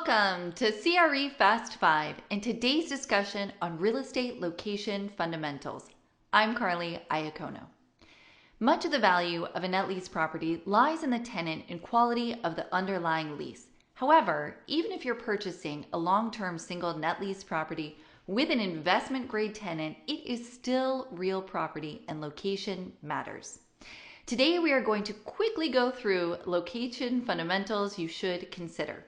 Welcome to CRE Fast 5 and today's discussion on real estate location fundamentals. I'm Carly Iacono. Much of the value of a net lease property lies in the tenant and quality of the underlying lease. However, even if you're purchasing a long-term single net lease property with an investment-grade tenant, it is still real property and location matters. Today we are going to quickly go through location fundamentals you should consider.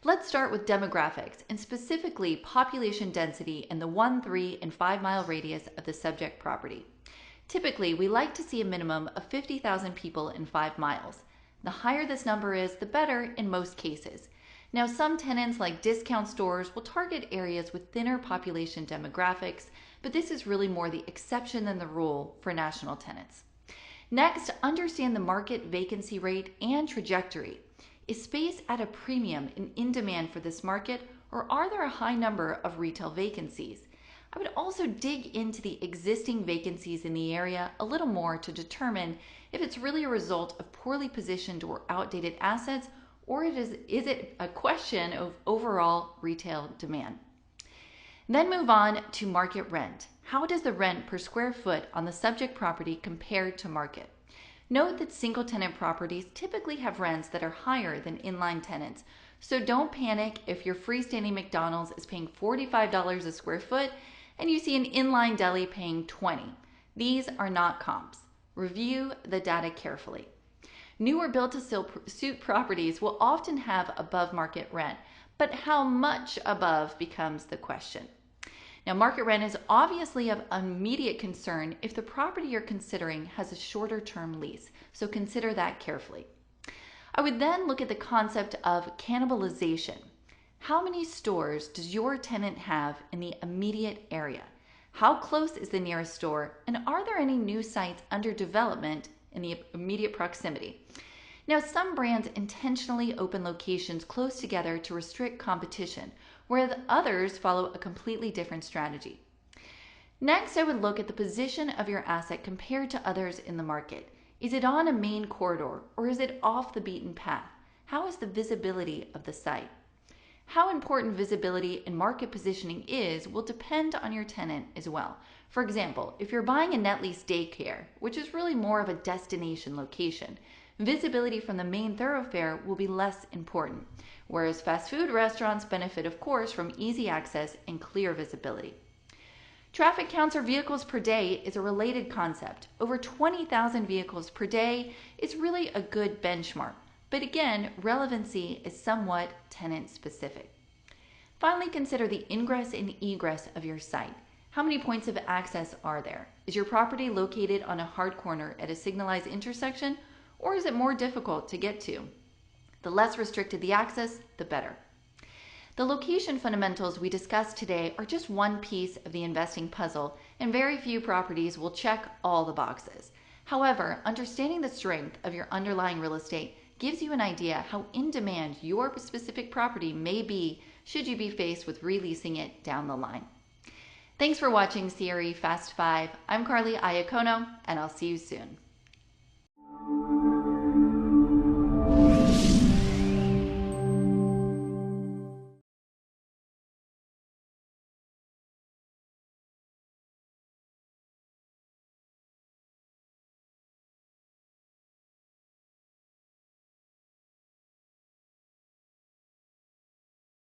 Let's start with demographics and specifically population density in the 1, 3, and 5 mile radius of the subject property. Typically, we like to see a minimum of 50,000 people in 5 miles. The higher this number is, the better in most cases. Now, some tenants like discount stores will target areas with thinner population demographics, but this is really more the exception than the rule for national tenants. Next, understand the market vacancy rate and trajectory. Is space at a premium and in demand for this market, or are there a high number of retail vacancies? I would also dig into the existing vacancies in the area a little more to determine if it's really a result of poorly positioned or outdated assets, or is it a question of overall retail demand. Then move on to market rent. How does the rent per square foot on the subject property compare to market? Note that single-tenant properties typically have rents that are higher than inline tenants, so don't panic if your freestanding McDonald's is paying $45 a square foot and you see an inline deli paying $20. These are not comps. Review the data carefully. Newer built-to-suit properties will often have above-market rent, but how much above becomes the question. Now, market rent is obviously of immediate concern if the property you're considering has a shorter term lease, so consider that carefully. I would then look at the concept of cannibalization. How many stores does your tenant have in the immediate area? How close is the nearest store, and are there any new sites under development in the immediate proximity? Now, some brands intentionally open locations close together to restrict competition, whereas others follow a completely different strategy. Next, I would look at the position of your asset compared to others in the market. Is it on a main corridor, or is it off the beaten path? How is the visibility of the site? How important visibility and market positioning is will depend on your tenant as well. For example, if you're buying a net lease daycare, which is really more of a destination location, visibility from the main thoroughfare will be less important, whereas fast food restaurants benefit, of course, from easy access and clear visibility. Traffic counts or vehicles per day is a related concept. Over 20,000 vehicles per day is really a good benchmark, but again, relevancy is somewhat tenant specific. Finally, consider the ingress and egress of your site. How many points of access are there? Is your property located on a hard corner at a signalized intersection, or is it more difficult to get to? The less restricted the access, the better. The location fundamentals we discussed today are just one piece of the investing puzzle, and very few properties will check all the boxes. However, understanding the strength of your underlying real estate gives you an idea how in demand your specific property may be should you be faced with releasing it down the line. Thanks for watching CRE Fast 5. I'm Carly Iacono, and I'll see you soon.